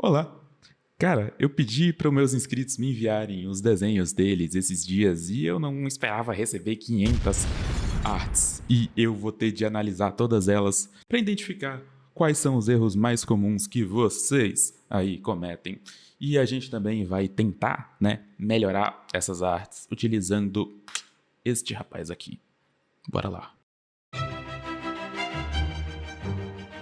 Olá! Cara, eu pedi para os meus inscritos me enviarem os desenhos deles esses dias e eu não esperava receber 500 artes. E eu vou ter de analisar todas elas para identificar quais são os erros mais comuns que vocês aí cometem. E a gente também vai tentar, melhorar essas artes utilizando este rapaz aqui. Bora lá!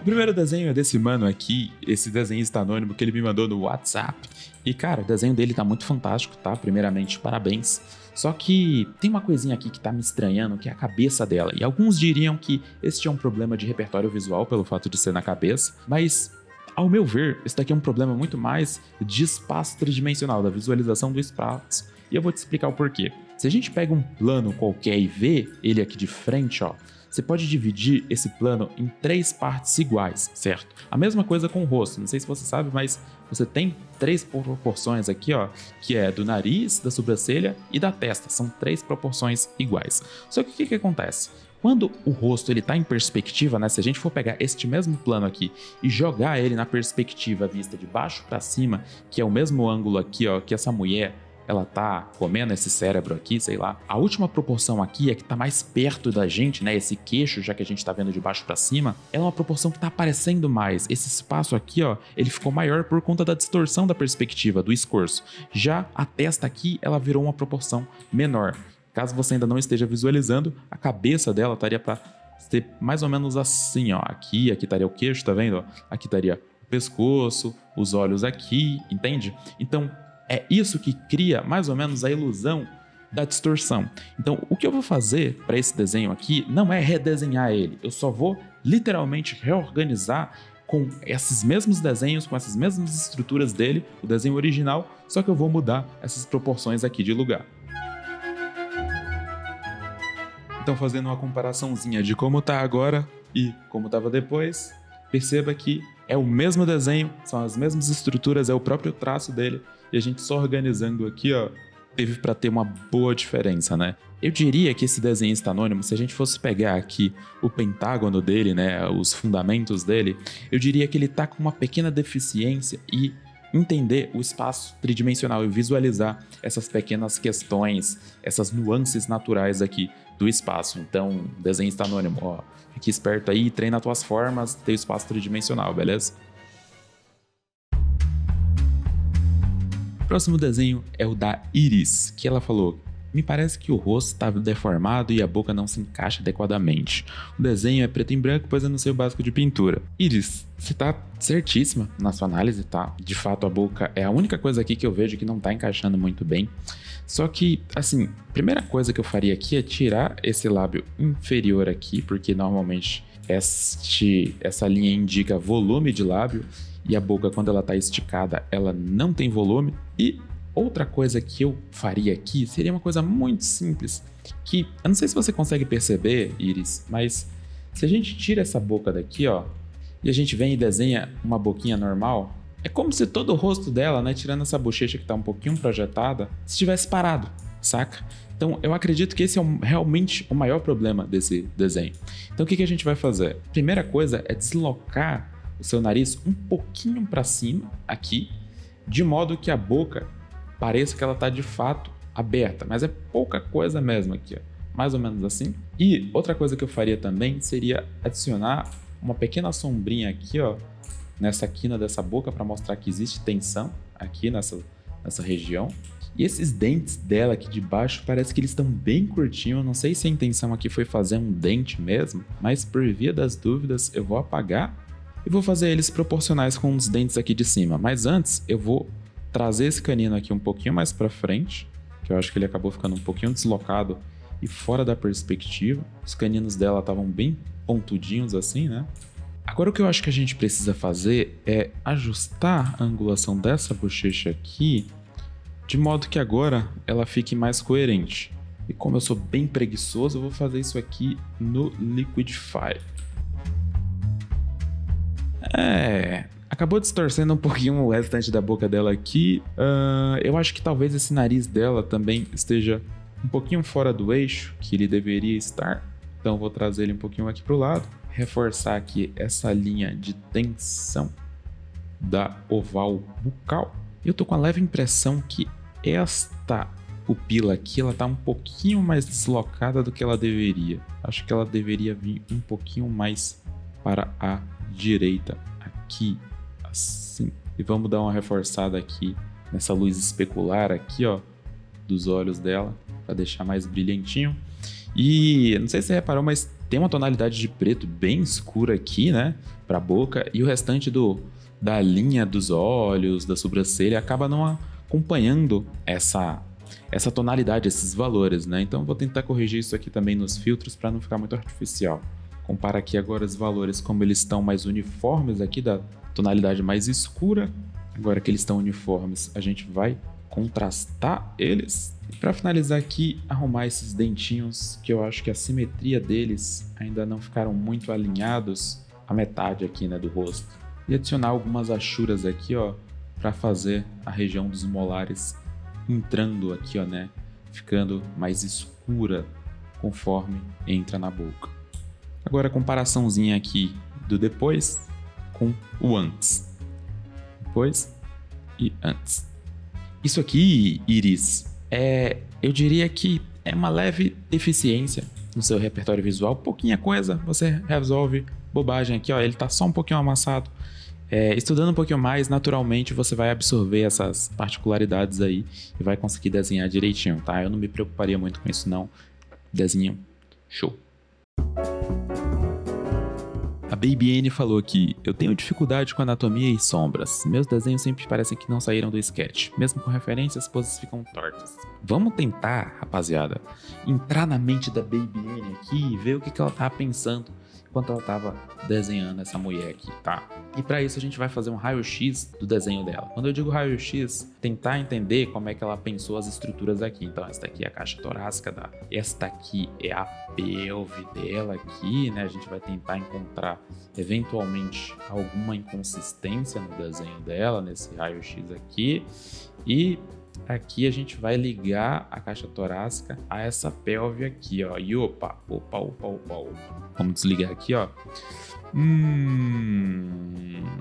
O primeiro desenho é desse mano aqui, esse desenhista anônimo que ele me mandou no WhatsApp. E cara, o desenho dele tá muito fantástico, tá? Primeiramente, parabéns. Só que tem uma coisinha aqui que tá me estranhando, que é a cabeça dela. E alguns diriam que este é um problema de repertório visual pelo fato de ser na cabeça, mas ao meu ver, esse daqui é um problema muito mais de espaço tridimensional, da visualização do espaço. E eu vou te explicar o porquê. Se a gente pega um plano qualquer e vê ele aqui de frente, ó, você pode dividir esse plano em 3 partes iguais, certo? A mesma coisa com o rosto, não sei se você sabe, mas você tem 3 proporções aqui, ó, que é do nariz, da sobrancelha e da testa, são 3 proporções iguais. Só que o que acontece? Quando o rosto ele tá em perspectiva, se a gente for pegar este mesmo plano aqui e jogar ele na perspectiva vista de baixo para cima, que é o mesmo ângulo aqui, ó, que essa mulher ela tá comendo esse cérebro aqui, sei lá. A última proporção aqui é que tá mais perto da gente, esse queixo, já que a gente tá vendo de baixo pra cima, é uma proporção que tá aparecendo mais. Esse espaço aqui, ó, ele ficou maior por conta da distorção da perspectiva, do escorço. Já a testa aqui, ela virou uma proporção menor. Caso você ainda não esteja visualizando, a cabeça dela estaria pra ser mais ou menos assim, ó. Aqui estaria o queixo, tá vendo? Aqui estaria o pescoço, os olhos aqui, entende? Então, é isso que cria mais ou menos a ilusão da distorção. Então, o que eu vou fazer para esse desenho aqui não é redesenhar ele. Eu só vou literalmente reorganizar com esses mesmos desenhos, com essas mesmas estruturas dele, o desenho original, só que eu vou mudar essas proporções aqui de lugar. Então, fazendo uma comparaçãozinha de como tá agora e como estava depois, perceba que é o mesmo desenho, são as mesmas estruturas, é o próprio traço dele, e a gente só organizando aqui, ó, teve para ter uma boa diferença, Eu diria que esse desenhista anônimo, se a gente fosse pegar aqui o pentágono dele, os fundamentos dele, eu diria que ele tá com uma pequena deficiência e entender o espaço tridimensional e visualizar essas pequenas questões, essas nuances naturais aqui do espaço. Então, desenhista anônimo, ó, fique esperto aí, treina as tuas formas, tem o espaço tridimensional, beleza? O próximo desenho é o da Iris, que ela falou: me parece que o rosto está deformado e a boca não se encaixa adequadamente. O desenho é preto e branco, pois eu não sei o básico de pintura. Iris, você tá certíssima na sua análise, tá? De fato, a boca é a única coisa aqui que eu vejo que não tá encaixando muito bem. Só que, assim, a primeira coisa que eu faria aqui é tirar esse lábio inferior aqui, porque normalmente essa linha indica volume de lábio, e a boca, quando ela tá esticada, ela não tem volume. E outra coisa que eu faria aqui seria uma coisa muito simples, que eu não sei se você consegue perceber, Iris, mas se a gente tira essa boca daqui, ó, e a gente vem e desenha uma boquinha normal, é como se todo o rosto dela, tirando essa bochecha que tá um pouquinho projetada, estivesse parado, saca? Então eu acredito que esse é realmente o maior problema desse desenho. Então o que a gente vai fazer? Primeira coisa é deslocar o seu nariz um pouquinho para cima aqui, de modo que a boca pareça que ela está de fato aberta, mas é pouca coisa mesmo aqui, ó, mais ou menos assim. E outra coisa que eu faria também seria adicionar uma pequena sombrinha aqui, ó, nessa quina dessa boca, para mostrar que existe tensão aqui nessa região. E esses dentes dela aqui de baixo parece que eles estão bem curtinhos. Eu não sei se a intenção aqui foi fazer um dente mesmo, mas por via das dúvidas eu vou apagar e vou fazer eles proporcionais com os dentes aqui de cima. Mas antes eu vou trazer esse canino aqui um pouquinho mais para frente, que eu acho que ele acabou ficando um pouquinho deslocado e fora da perspectiva. Os caninos dela estavam bem pontudinhos assim, Agora o que eu acho que a gente precisa fazer é ajustar a angulação dessa bochecha aqui, de modo que agora ela fique mais coerente. E como eu sou bem preguiçoso, eu vou fazer isso aqui no Liquidify. Acabou distorcendo um pouquinho o restante da boca dela aqui. Eu acho que talvez esse nariz dela também esteja um pouquinho fora do eixo que ele deveria estar. Então eu vou trazer ele um pouquinho aqui para o lado. Reforçar aqui essa linha de tensão da oval bucal. Eu tô com a leve impressão que esta pupila aqui, ela tá um pouquinho mais deslocada do que ela deveria. Acho que ela deveria vir um pouquinho mais para a direita, aqui, assim. E vamos dar uma reforçada aqui nessa luz especular aqui, ó, dos olhos dela, para deixar mais brilhantinho. E não sei se você reparou, mas tem uma tonalidade de preto bem escura aqui, né, para a boca, e o restante da linha dos olhos, da sobrancelha, acaba não acompanhando essa tonalidade, esses valores, né? Então vou tentar corrigir isso aqui também nos filtros para não ficar muito artificial. Compara aqui agora os valores como eles estão mais uniformes aqui da tonalidade mais escura. Agora que eles estão uniformes, a gente vai contrastar eles. E para finalizar aqui, arrumar esses dentinhos que eu acho que a simetria deles ainda não ficaram muito alinhados à metade aqui, né, do rosto. E adicionar algumas achuras aqui, ó, para fazer a região dos molares entrando aqui, ó, né, ficando mais escura conforme entra na boca. Agora a comparaçãozinha aqui do depois com o antes. Depois e antes. Isso aqui, Iris, eu diria que é uma leve deficiência no seu repertório visual. Pouquinha coisa, você resolve. Bobagem aqui, ó, ele tá só um pouquinho amassado. Estudando um pouquinho mais, naturalmente você vai absorver essas particularidades aí e vai conseguir desenhar direitinho, tá? Eu não me preocuparia muito com isso não. Desenho, show. A Baby N falou aqui: eu tenho dificuldade com anatomia e sombras. Meus desenhos sempre parecem que não saíram do sketch. Mesmo com referências, as poses ficam tortas. Vamos tentar, rapaziada, entrar na mente da Baby N aqui e ver o que ela tava pensando enquanto ela tava desenhando essa mulher aqui, tá? E para isso a gente vai fazer um raio-x do desenho dela. Quando eu digo raio-x, tentar entender como é que ela pensou as estruturas aqui. Então essa daqui é a caixa torácica dela. Esta aqui é a pelve dela aqui, né? A gente vai tentar encontrar eventualmente alguma inconsistência no desenho dela, nesse raio-x aqui. E aqui a gente vai ligar a caixa torácica a essa pelve aqui, ó. E opa. Vamos desligar aqui, ó.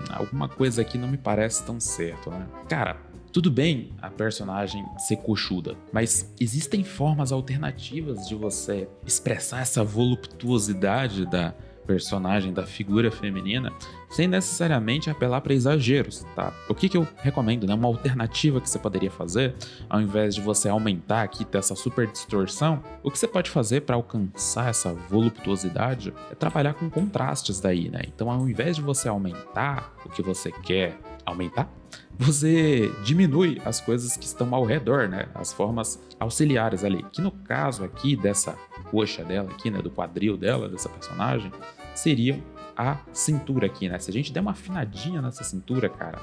Alguma coisa aqui não me parece tão certo, né? Cara, tudo bem a personagem ser coxuda, mas existem formas alternativas de você expressar essa voluptuosidade da personagem, da figura feminina, sem necessariamente apelar para exageros, tá? O que eu recomendo, né? Uma alternativa que você poderia fazer, ao invés de você aumentar aqui, ter essa super distorção, o que você pode fazer para alcançar essa voluptuosidade é trabalhar com contrastes daí, né? Então, ao invés de você aumentar o que você quer aumentar, você diminui as coisas que estão ao redor, né? As formas auxiliares ali, que no caso aqui dessa coxa dela aqui, né? Do quadril dela, dessa personagem, seriam a cintura aqui, né? Se a gente der uma afinadinha nessa cintura, cara,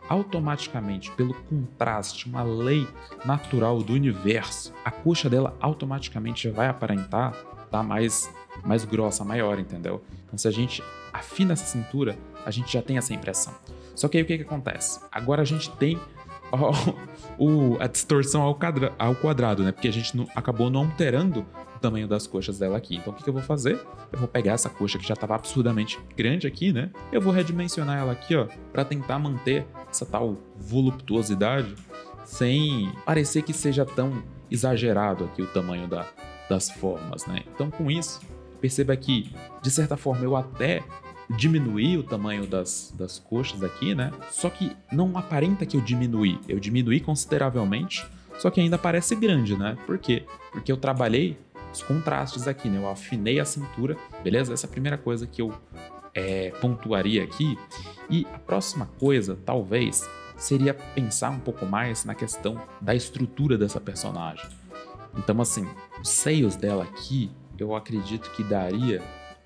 automaticamente, pelo contraste, uma lei natural do universo, a coxa dela automaticamente já vai aparentar tá mais grossa, maior, entendeu? Então, se a gente afina essa cintura, a gente já tem essa impressão. Só que aí o que acontece? Agora a gente tem a distorção ao quadrado, né? Porque a gente acabou não alterando o tamanho das coxas dela aqui. Então o que eu vou fazer? Eu vou pegar essa coxa que já estava absurdamente grande aqui, né? Eu vou redimensionar ela aqui, ó, para tentar manter essa tal voluptuosidade sem parecer que seja tão exagerado aqui o tamanho das formas, né? Então com isso, perceba que, de certa forma, eu até diminuir o tamanho das coxas aqui, né? Só que não aparenta que eu diminuí consideravelmente, só que ainda parece grande, né? Por quê? Porque eu trabalhei os contrastes aqui, né? Eu afinei a cintura, beleza? Essa é a primeira coisa que eu pontuaria aqui. E a próxima coisa, talvez, seria pensar um pouco mais na questão da estrutura dessa personagem. Então, assim, os seios dela aqui, eu acredito que daria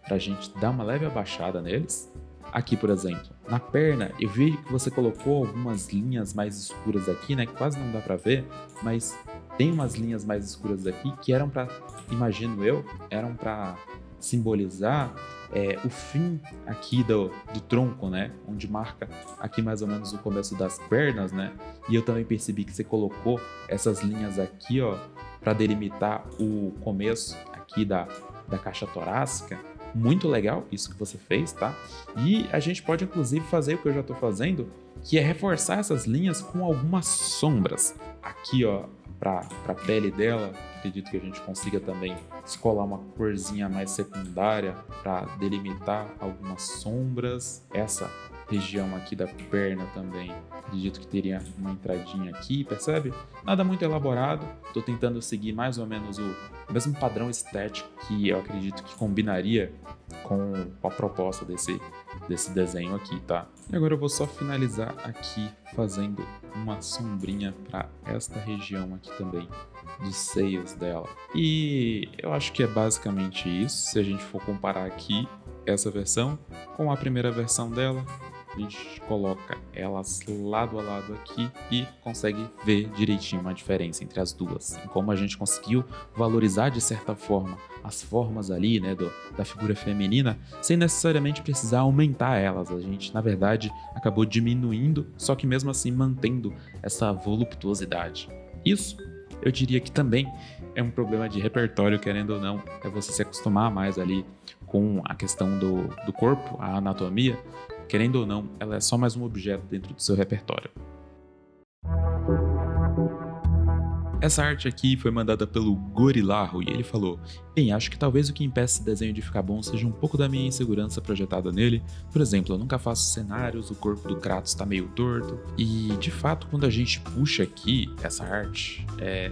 pra gente dar uma leve abaixada neles. Aqui, por exemplo, na perna, eu vi que você colocou algumas linhas mais escuras aqui, né? Que quase não dá pra ver, mas tem umas linhas mais escuras aqui que eram pra, imagino eu, eram pra simbolizar o fim aqui do tronco, né? Onde marca aqui mais ou menos o começo das pernas, né? E eu também percebi que você colocou essas linhas aqui, ó, pra delimitar o começo aqui da caixa torácica. muito legal isso que você fez, tá? E a gente pode inclusive fazer o que eu já tô fazendo, que é reforçar essas linhas com algumas sombras. Aqui, ó, pra pele dela, acredito que a gente consiga também escolar uma corzinha mais secundária para delimitar algumas sombras. Essa região aqui da perna também, acredito que teria uma entradinha aqui, percebe? Nada muito elaborado, tô tentando seguir mais ou menos o mesmo padrão estético que eu acredito que combinaria com a proposta desse desenho aqui, tá? E agora eu vou só finalizar aqui fazendo uma sombrinha para esta região aqui também, dos seios dela. E eu acho que é basicamente isso, se a gente for comparar aqui essa versão com a primeira versão dela. A gente coloca elas lado a lado aqui e consegue ver direitinho uma diferença entre as duas. E como a gente conseguiu valorizar de certa forma as formas ali, né, da figura feminina, sem necessariamente precisar aumentar elas. A gente, na verdade, acabou diminuindo, só que mesmo assim mantendo essa voluptuosidade. Isso, eu diria que também é um problema de repertório, querendo ou não, é você se acostumar mais ali com a questão do corpo, a anatomia. Querendo ou não, ela é só mais um objeto dentro do seu repertório. Essa arte aqui foi mandada pelo Gorilarro e ele falou: bem, acho que talvez o que impeça esse desenho de ficar bom seja um pouco da minha insegurança projetada nele. Por exemplo, eu nunca faço cenários, o corpo do Kratos tá meio torto. E, de fato, quando a gente puxa aqui essa arte,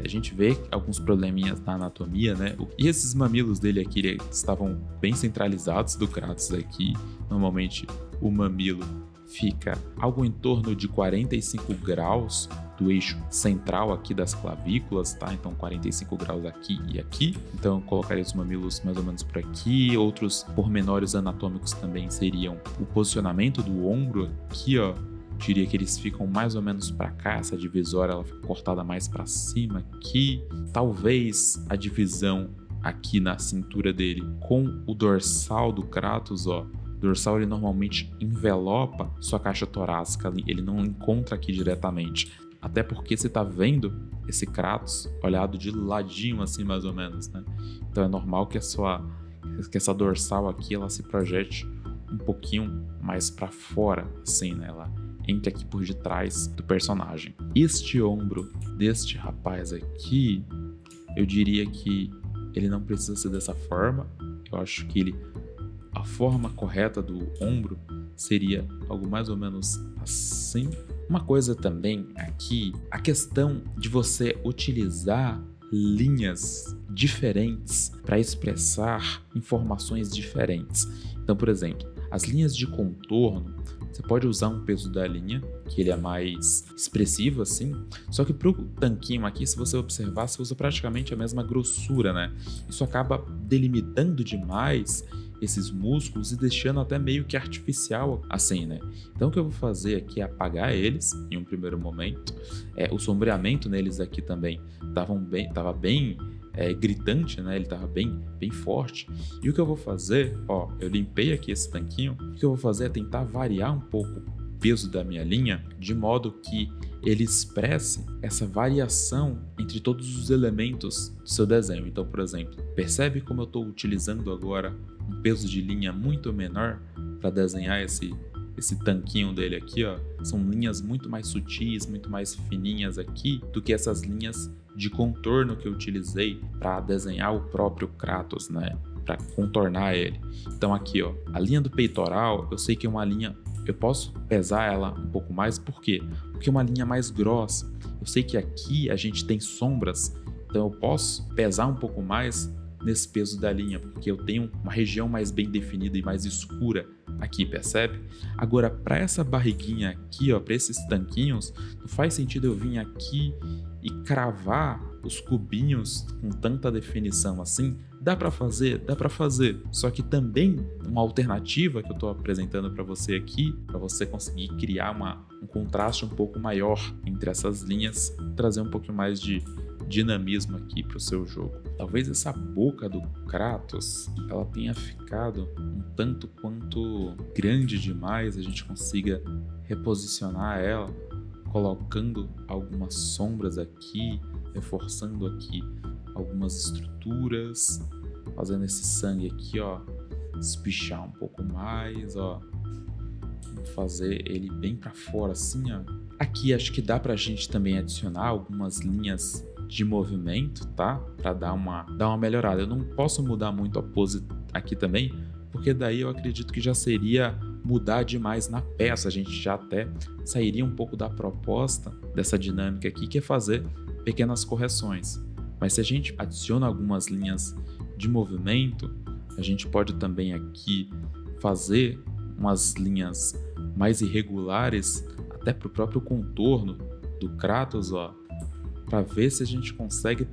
a gente vê alguns probleminhas na anatomia, né? E esses mamilos dele aqui estavam bem centralizados do Kratos aqui. Normalmente, o mamilo fica algo em torno de 45 graus do eixo central aqui das clavículas, tá? Então 45 graus aqui e aqui. Então eu colocaria os mamilos mais ou menos por aqui. Outros pormenores anatômicos também seriam o posicionamento do ombro aqui, ó. Diria que eles ficam mais ou menos para cá, essa divisória ela fica cortada mais para cima aqui. Talvez a divisão aqui na cintura dele com o dorsal do Kratos, ó. O dorsal ele normalmente envelopa sua caixa torácica, ele não encontra aqui diretamente. Até porque você tá vendo esse Kratos olhado de ladinho assim mais ou menos, né? Então é normal que essa dorsal aqui ela se projete um pouquinho mais para fora, assim, né? Ela entre aqui por detrás do personagem. Este ombro deste rapaz aqui, eu diria que ele não precisa ser dessa forma. Eu acho que a forma correta do ombro seria algo mais ou menos assim. Uma coisa também aqui, a questão de você utilizar linhas diferentes para expressar informações diferentes. Então, por exemplo, as linhas de contorno, você pode usar um peso da linha, que ele é mais expressivo assim, só que para o tanquinho aqui, se você observar, você usa praticamente a mesma grossura, né? Isso acaba delimitando demais esses músculos e deixando até meio que artificial assim, né? Então o que eu vou fazer aqui é apagar eles em um primeiro momento. O sombreamento neles aqui também tava bem gritante, né? Ele tava bem forte. E o que eu vou fazer, ó, eu limpei aqui esse tanquinho. O que eu vou fazer é tentar variar um pouco o peso da minha linha, de modo que ele expresse essa variação entre todos os elementos do seu desenho. Então, por exemplo, percebe como eu estou utilizando agora um peso de linha muito menor para desenhar esse tanquinho dele aqui, ó. São linhas muito mais sutis, muito mais fininhas aqui do que essas linhas de contorno que eu utilizei para desenhar o próprio Kratos, né? Para contornar ele. Então aqui, ó, a linha do peitoral, eu sei que é uma linha, eu posso pesar ela um pouco mais, por quê? Porque é uma linha mais grossa. Eu sei que aqui a gente tem sombras, então eu posso pesar um pouco mais nesse peso da linha, porque eu tenho uma região mais bem definida e mais escura aqui, percebe? Agora, para essa barriguinha aqui, ó, para esses tanquinhos, não faz sentido eu vir aqui e cravar os cubinhos com tanta definição assim. Dá para fazer, só que também uma alternativa que eu estou apresentando para você aqui, para você conseguir criar um contraste um pouco maior entre essas linhas, trazer um pouquinho mais de dinamismo aqui para o seu jogo. Talvez essa boca do Kratos ela tenha ficado um tanto quanto grande demais, a gente consiga reposicionar ela, colocando algumas sombras aqui, reforçando aqui algumas estruturas, fazendo esse sangue aqui, ó, espichar um pouco mais, ó. Vou fazer ele bem para fora assim, ó. Aqui acho que dá pra gente também adicionar algumas linhas de movimento, tá? Para dar uma melhorada. Eu não posso mudar muito a pose aqui também, porque daí eu acredito que já seria mudar demais na peça. A gente já até sairia um pouco da proposta dessa dinâmica aqui, que é fazer pequenas correções. Mas se a gente adiciona algumas linhas de movimento, a gente pode também aqui fazer umas linhas mais irregulares até para o próprio contorno do Kratos, ó, para ver se a gente consegue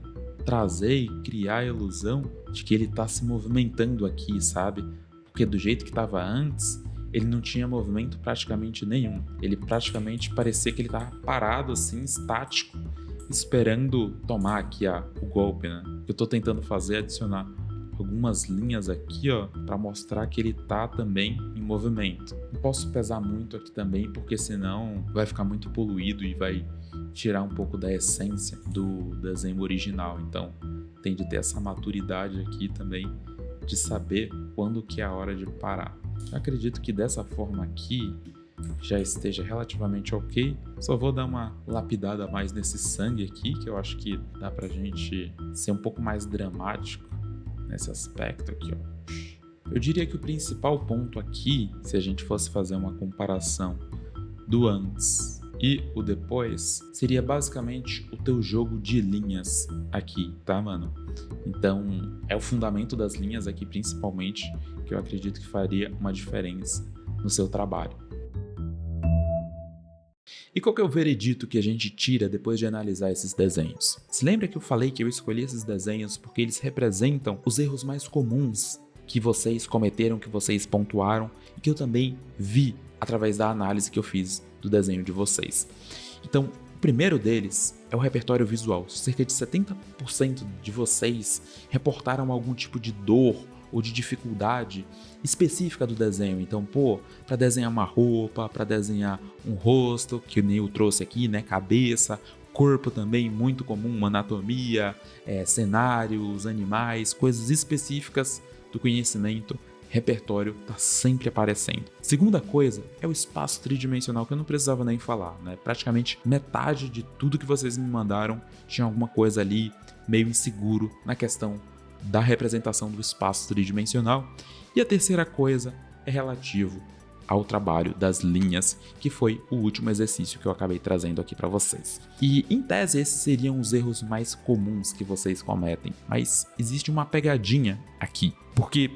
trazer e criar a ilusão de que ele está se movimentando aqui, sabe? Porque do jeito que estava antes, ele não tinha movimento praticamente nenhum. Ele praticamente parecia que ele estava parado assim, estático, esperando tomar aqui o golpe, né? O que eu estou tentando fazer é adicionar algumas linhas aqui, ó, para mostrar que ele tá também em movimento. Não posso pesar muito aqui também, porque senão vai ficar muito poluído e vai tirar um pouco da essência do desenho original. Então tem de ter essa maturidade aqui também de saber quando que é a hora de parar. Eu acredito que dessa forma aqui já esteja relativamente ok. Só vou dar uma lapidada mais nesse sangue aqui, que eu acho que dá pra gente ser um pouco mais dramático nesse aspecto aqui, ó. Eu diria que o principal ponto aqui, se a gente fosse fazer uma comparação do antes e o depois, seria basicamente o teu jogo de linhas aqui, tá, mano? Então, é o fundamento das linhas aqui, principalmente, que eu acredito que faria uma diferença no seu trabalho. E qual que é o veredito que a gente tira depois de analisar esses desenhos? Se lembra que eu falei que eu escolhi esses desenhos porque eles representam os erros mais comuns que vocês cometeram, que vocês pontuaram e que eu também vi através da análise que eu fiz do desenho de vocês. Então, o primeiro deles é o repertório visual. Cerca de 70% de vocês reportaram algum tipo de dor ou de dificuldade específica do desenho. Então, para desenhar uma roupa, para desenhar um rosto, que nem eu trouxe aqui, né, cabeça, corpo também, muito comum, uma anatomia, cenários, animais, coisas específicas do conhecimento, repertório está sempre aparecendo. Segunda coisa é o espaço tridimensional, que eu não precisava nem falar, né? Praticamente metade de tudo que vocês me mandaram tinha alguma coisa ali meio inseguro na questão da representação do espaço tridimensional. E a terceira coisa é relativo ao trabalho das linhas, que foi o último exercício que eu acabei trazendo aqui para vocês. E em tese esses seriam os erros mais comuns que vocês cometem, mas existe uma pegadinha aqui, porque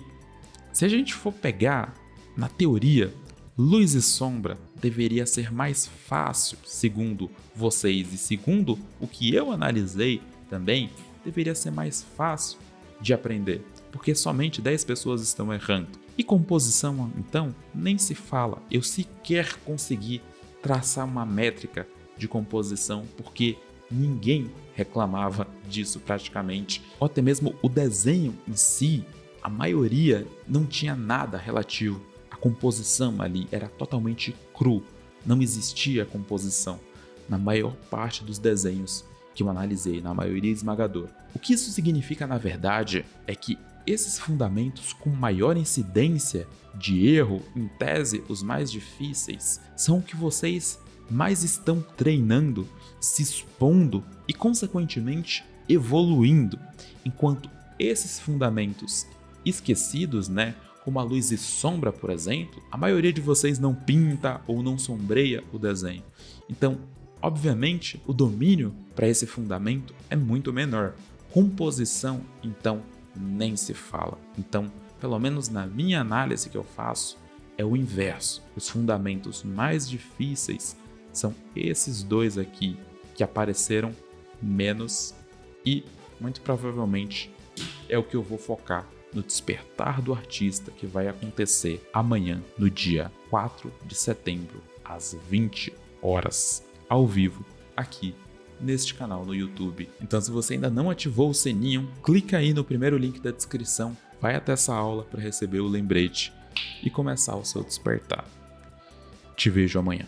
se a gente for pegar na teoria, luz e sombra deveria ser mais fácil, segundo vocês e segundo o que eu analisei também, deveria ser mais fácil de aprender, porque somente 10 pessoas estão errando. E composição, então, nem se fala. Eu sequer consegui traçar uma métrica de composição, porque ninguém reclamava disso praticamente. Ou até mesmo o desenho em si, a maioria não tinha nada relativo à composição ali, era totalmente cru, não existia composição na maior parte dos desenhos que eu analisei, na maioria esmagadora. O que isso significa, na verdade, é que esses fundamentos com maior incidência de erro, em tese os mais difíceis, são o que vocês mais estão treinando, se expondo e, consequentemente, evoluindo, enquanto esses fundamentos esquecidos, né, como a luz e sombra, por exemplo, a maioria de vocês não pinta ou não sombreia o desenho. Então, obviamente, o domínio para esse fundamento é muito menor. Composição, então, nem se fala. Então, pelo menos na minha análise que eu faço, é o inverso. Os fundamentos mais difíceis são esses dois aqui, que apareceram menos, e muito provavelmente é o que eu vou focar no Despertar do Artista, que vai acontecer amanhã, no dia 4 de setembro, às 20 horas, ao vivo, aqui neste canal no YouTube. Então, se você ainda não ativou o sininho, clica aí no primeiro link da descrição, vai até essa aula para receber o lembrete e começar o seu despertar. Te vejo amanhã.